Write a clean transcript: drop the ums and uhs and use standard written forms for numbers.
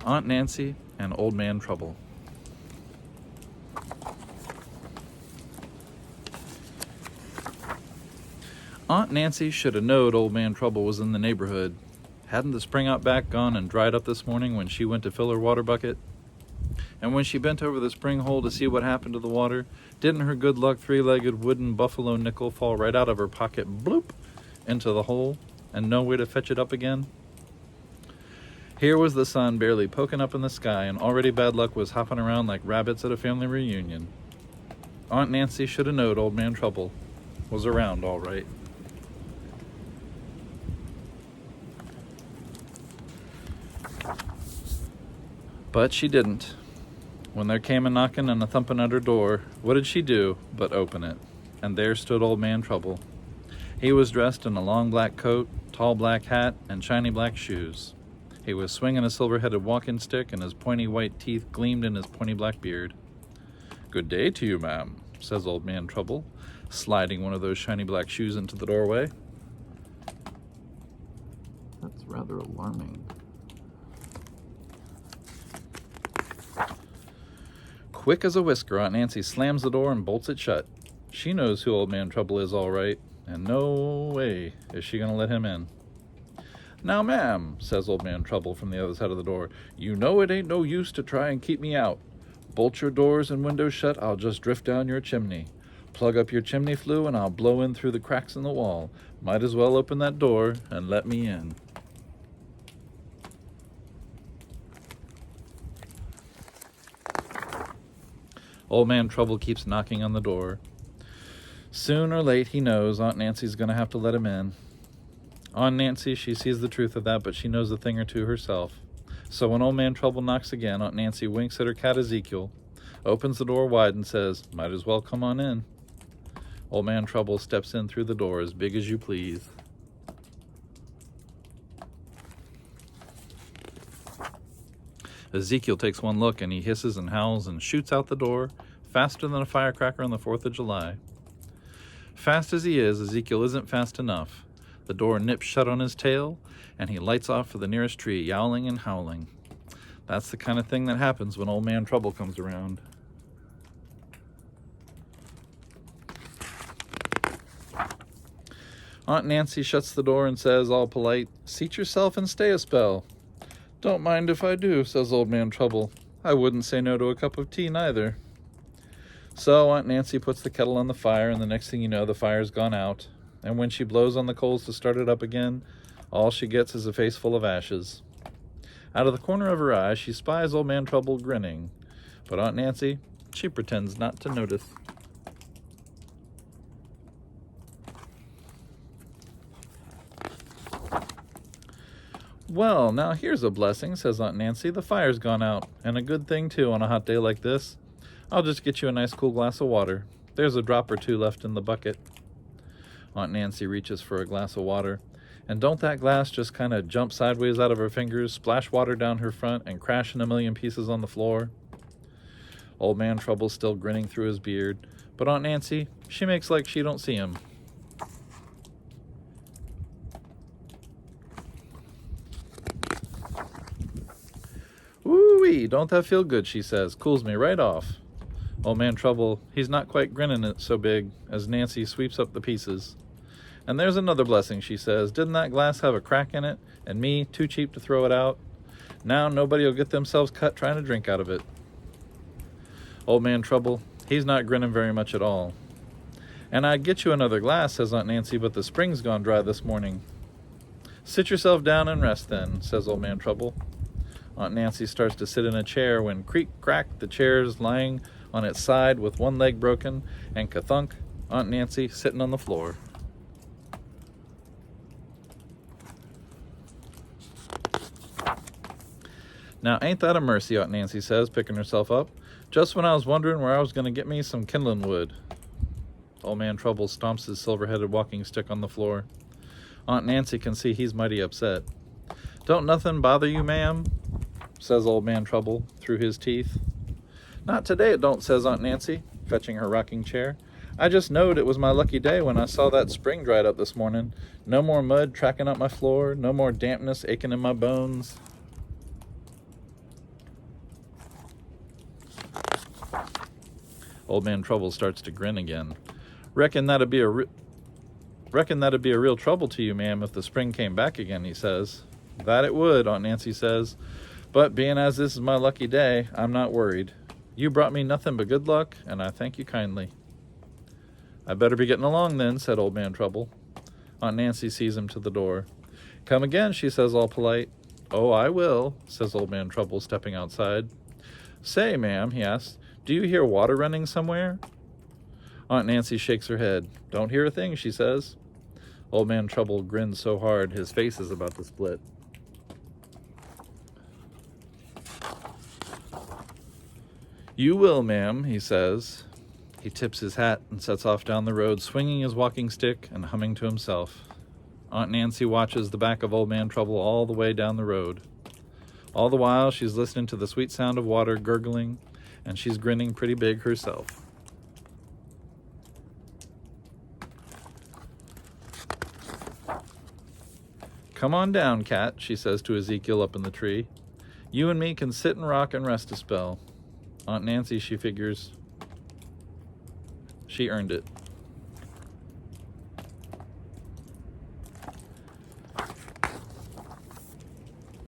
Aunt Nancy and Old Man Trouble. Aunt Nancy should have knowed Old Man Trouble was in the neighborhood. Hadn't the spring out back gone and dried up this morning when she went to fill her water bucket? And when she bent over the spring hole to see what happened to the water, didn't her good luck three-legged wooden buffalo nickel fall right out of her pocket, bloop, into the hole, and no way to fetch it up again? Here was the sun barely poking up in the sky, and already bad luck was hopping around like rabbits at a family reunion. Aunt Nancy should have knowed Old Man Trouble was around all right. But she didn't. When there came a knocking and a thumping at her door, what did she do but open it? And there stood Old Man Trouble. He was dressed in a long black coat, tall black hat, and shiny black shoes. He was swinging a silver-headed walking stick, and his pointy white teeth gleamed in his pointy black beard. "Good day to you, ma'am," says Old Man Trouble, sliding one of those shiny black shoes into the doorway. That's rather alarming. Quick as a whisker, Aunt Nancy slams the door and bolts it shut. She knows who Old Man Trouble is all right, and no way is she going to let him in. "Now, ma'am," says Old Man Trouble from the other side of the door, "you know it ain't no use to try and keep me out. Bolt your doors and windows shut, I'll just drift down your chimney. Plug up your chimney flue and I'll blow in through the cracks in the wall. Might as well open that door and let me in." Old Man Trouble keeps knocking on the door. Soon or late, he knows Aunt Nancy's going to have to let him in. Aunt Nancy, she sees the truth of that, but she knows a thing or two herself. So when Old Man Trouble knocks again, Aunt Nancy winks at her cat Ezekiel, opens the door wide and says, "Might as well come on in." Old Man Trouble steps in through the door as big as you please. Ezekiel takes one look and he hisses and howls and shoots out the door faster than a firecracker on the 4th of July. Fast as he is, Ezekiel isn't fast enough. The door nips shut on his tail and he lights off for the nearest tree, yowling and howling. That's the kind of thing that happens when Old Man Trouble comes around. Aunt Nancy shuts the door and says, all polite, "Seat yourself and stay a spell." "Don't mind if I do," says Old Man Trouble. "I wouldn't say no to a cup of tea, neither." So Aunt Nancy puts the kettle on the fire, and the next thing you know, the fire's gone out. And when she blows on the coals to start it up again, all she gets is a face full of ashes. Out of the corner of her eye, she spies Old Man Trouble grinning. But Aunt Nancy, she pretends not to notice. "Well, now here's a blessing," says Aunt Nancy. "The fire's gone out, and a good thing, too, on a hot day like this. I'll just get you a nice cool glass of water. There's a drop or two left in the bucket." Aunt Nancy reaches for a glass of water, and don't that glass just kind of jump sideways out of her fingers, splash water down her front, and crash in a million pieces on the floor? Old Man Trouble's still grinning through his beard, but Aunt Nancy, she makes like she don't see him. "Woo-wee, don't that feel good," she says. "Cools me right off." Old Man Trouble, he's not quite grinning it so big as Nancy sweeps up the pieces. "And there's another blessing," she says. "Didn't that glass have a crack in it? And me, too cheap to throw it out? Now nobody will get themselves cut trying to drink out of it." Old Man Trouble, he's not grinning very much at all. "And I'd get you another glass," says Aunt Nancy, "but the spring's gone dry this morning." "Sit yourself down and rest then," says Old Man Trouble. Aunt Nancy starts to sit in a chair when creak-crack, the chair's lying on its side with one leg broken, and ka-thunk, Aunt Nancy sitting on the floor. "Now ain't that a mercy," Aunt Nancy says, picking herself up. "Just when I was wondering where I was going to get me some kindling wood." Old Man Trouble stomps his silver-headed walking stick on the floor. Aunt Nancy can see he's mighty upset. "Don't nothing bother you, ma'am?" says Old Man Trouble through his teeth. "Not today it don't," says Aunt Nancy, fetching her rocking chair. "I just knowed it was my lucky day when I saw that spring dried up this morning. No more mud tracking up my floor, no more dampness aching in my bones." Old Man Trouble starts to grin again. Reckon that'd be a real trouble to you, ma'am, if the spring came back again, he says. That it would, Aunt Nancy says. But being as this is my lucky day, I'm not worried. You brought me nothing but good luck, and I thank you kindly. I better be getting along then, said Old Man Trouble. Aunt Nancy sees him to the door. Come again, she says, all polite. Oh, I will, says Old Man Trouble, stepping outside. Say, ma'am, he asks, do you hear water running somewhere? Aunt Nancy shakes her head. Don't hear a thing, she says. Old Man Trouble grins so hard his face is about to split. You will, ma'am, he says. He tips his hat and sets off down the road, swinging his walking stick and humming to himself. Aunt Nancy watches the back of Old Man Trouble all the way down the road. All the while, she's listening to the sweet sound of water gurgling, and she's grinning pretty big herself. Come on down, cat, she says to Ezekiel up in the tree. You and me can sit and rock and rest a spell. Aunt Nancy, she figures, she earned it.